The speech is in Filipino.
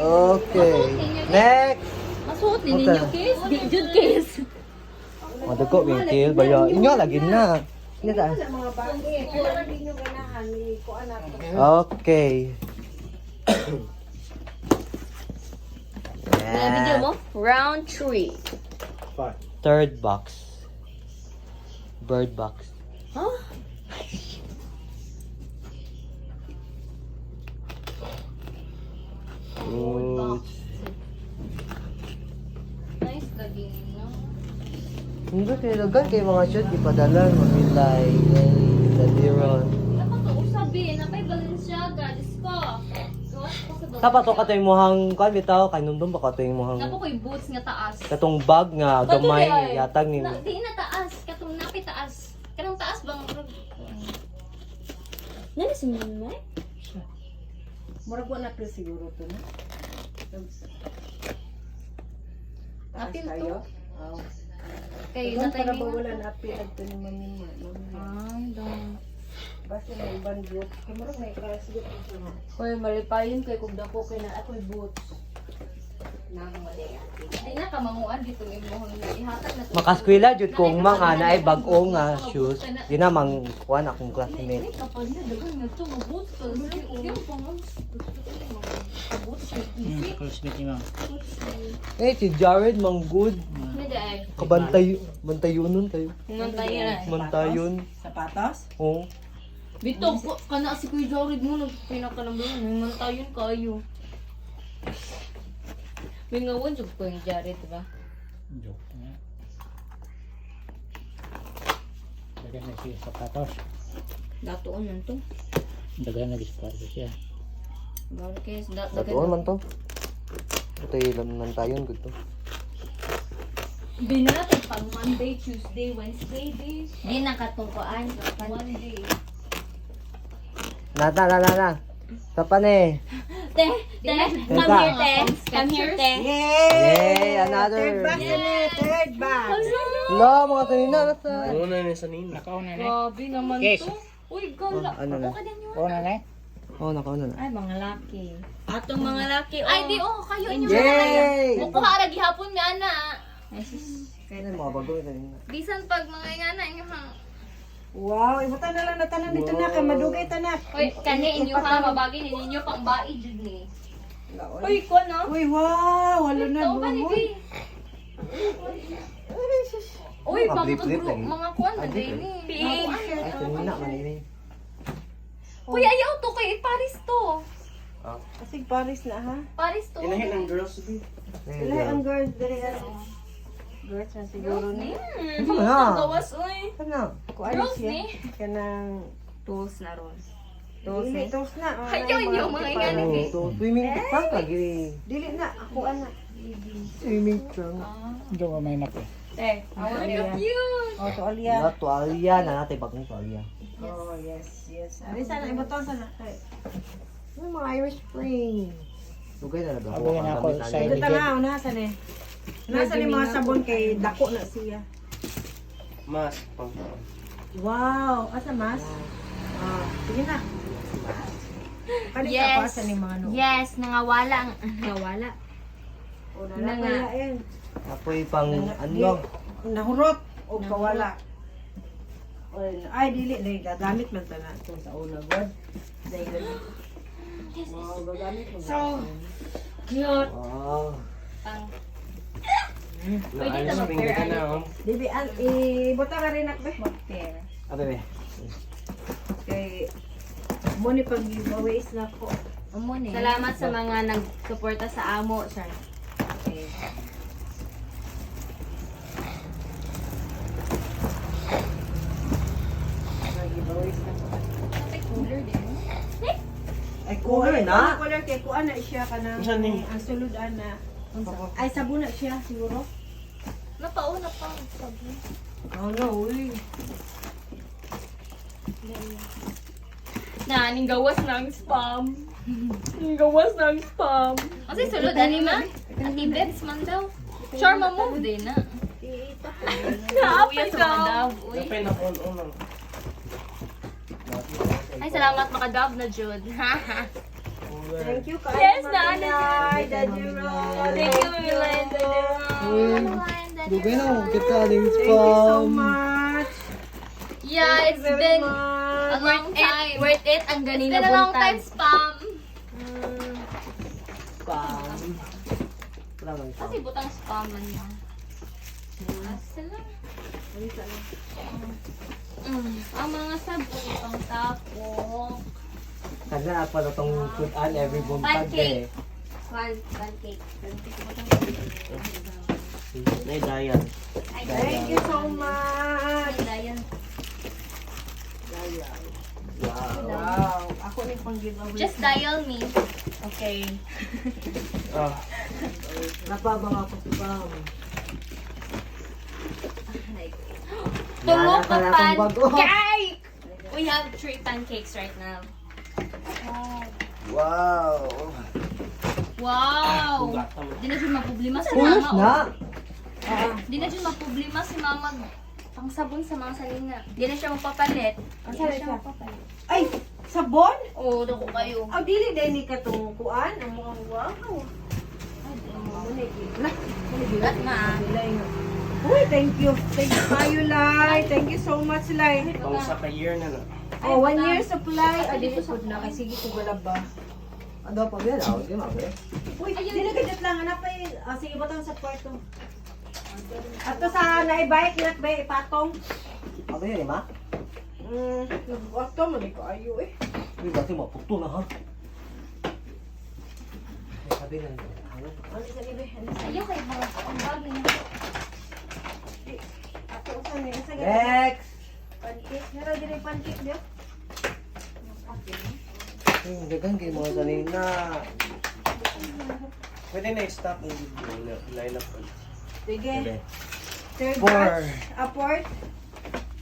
Okay. Next. Masuot ni ninyo case. Di jud case. Madako bingkil bayo. Inyo lagi na. Ini ta. Mga bagay, kung hindi nyo ganahan, ko anak. Okay. May video mo? Round 3. Third box. Bird box. Huh? Ooh. Nice lagi no. Hindi kayo lagan kay mga shoot ipadala mamilay dadiron. Dapat to usabi na may Balenciaga, Diyos ko. Sapa to katoy mohang kan bitaw kay nundum ba katoy mohang Napo ko'y boots nga taas. katong bag nga gamay yatag ni. Di na taas, katong napi taas. Kanang taas bang Nani si Mimay? Murag ko na pre siguro to na. Apil to. Tayo. Kay Iban na para ba tayo. wala na apil ito ni mami mo. Ay, dong. Basta na ibang group. Kamurag may class group ito mo. Hoy, malipayon kay kung dako kay na ako'y boots. Di na ka manguan dito imo ihatag na to. Makaskwela jud kong mga naay bag-o nga shoes. Di na mang kuan akong classmate. Ay, kapag na dagan nga to boots to. Yung pang boots. Classmate ni ma'am. Eh si Jared mang good. Hindi ay. Bantayon nun tayo. Mantayan ay. Mantayon. Sapatos? Oh. Bito, kana si Kuya Jared mo nagpinakalambulan. May mantayon kayo. May ngawan jud ko yung Jared, diba? Joke na. Dagan na siya sapatos. Datoon man to. Dagan na gispardo siya. Barkes, Datuon man to. Ito ilan man tayon gud to. Binatay pag Monday, Tuesday, Wednesday, day. Di nakatungkuan. One day. Na. Kapan eh. Te, come here, te. Come here, te. Yay! Third Another. box na third box. No, mga kanina nasa. Nakauna na. Grabe naman Yes. to. Uy, gala. Ano na? Okay din yun. Una na. Oh, nakauna na. Ay, mga laki. Atong mga laki, oh. Ay, di, oh, kayo inyo. Yay! Mukuha ra gihapon mi ana. Kaya mga bago kanina. Bisan pag mga yana inyo ha. Wow, ibutan na lang na tanan dito na. Kay madugay tanan. Hoy, kani inyo ha, mabagi ni ninyo pang bai jud ni. Uy, ko no. Uy, wow. Wala na. Ito ba ni bumoy. Uy, Flip-flip lagi. mga kuan na din ni. Ay, kanina manini. Kuya, ayaw to kay Paris to. Kasi Paris na ha. Paris to. Ilahi ang girls diri. Girls na siguro ni. Ano? Gawas uy. Ano? Kung ano Girls siya. ni. Kanang Tools na ron. Dili, tos na. Ayaw inyo mga ingani Oh, kay. to swimming tank lagi. Dili na. Ako ana. Swimming tank. Diyo ko may napo. Eh, What are you? Oh, to Alia. Na tuwalya na natin bagong tuwalya. Oh, yes. Ari sana ibuton sana. Ay. Ano mga Irish Spring? Lugay na nagawa Sabi na ako sa Ito tanaw na sa ni. Nasa ni mga sabon kay dako na siya. Mas. Wow, asa mas? Ah, sige na. Kani ka pa sa ni mga no. Yes, nangawala ang nangawala. O na yan. Apoy pang ano? Nahurot o kawala. Ay, dili na gagamit man ta na ito sa una god. Dahil wow, gagamit mo. So, Cute. Wow. Pang Pwede na mag-pair na oh. Dibi, ibota ka rin akbe. mag-pair. Abe be. Kay, mo ni pag giveaways na ko. Salamat sa mga nagsuporta sa amo, sir. Okay. Giveaways na ko. May cooler din. Ay, cooler na? Ang color kay kuan na siya kanang ang sulod ana. Ay sabon na siya siguro. Napauna pa. Sabi. Oh no, uy. Na, ning gawas ng spam. Ning gawas ng spam. Kasi sulod, ani ma? Ati bebs man daw. Sure, ma-move din na. Naapay ka. Napay na on. Ay, salamat makadab na, Jud. Thank you, kaayo Yes, Mamilay, Daddy Ron. Thank you, Mamilay, Daddy Ron. Dugay na, kita aling Thank you so spam. much. Yeah, it's Very been much. a long time. Worth it ang It's ganina been a long time, buntag. spam. Spam. Wala man spam. Kasi butang spam man niya. Asa lang. Ang mga sabon, pang tapok. Kana pa na tong food-an every buntag Pancake. eh. Pancake. Nay dayan. Thank you so much. Dayan. Wow. Wow. Ako ni pang giveaway. Just dial me. Okay. Ah. Napabang ako spam. Tulog ka Wala na akong bago. pancake! We have 3 pancakes right now. Wow. Wow! Di na siya maproblema si Ulos mama. na. Di na siya maproblema si mama. Pang sabon sa mga salina. Di na siya mapapalit. Di na siya mapapalit. Ay, sabon? Oo, dako kayo. Aw dili dai ni katong kuan, ang mga wow. Bigat na. Uy, thank you. Thank you kayo, Lai. Thank you so much, Lai. Pang sa ka-year na na. Oh, 1 year supply. Ah, dito po na. Kasi sige ko galab ba. Ano pa ba yan? Di mabe. Uy, dili gadget lang. Hanap pa yun. Ah, sige, batang sa kwarto. Ato sa naibike, hinat ba ipatong? Ano yan, ma? Nagbukas ka, mali ko ayo eh. Uy, dati maputo na ha. Sabi lang. Ano? Ano sa ibe? Ano sa Ayaw kayo mga ang bagay na. ato sa ni sa gadget? Next! Pancake. Nara dili pancake dia. Yung dagang kayo mga sanina. Pwede na i-stop yung video. Line up. Sige. Pwede. Third 4. batch. Aport.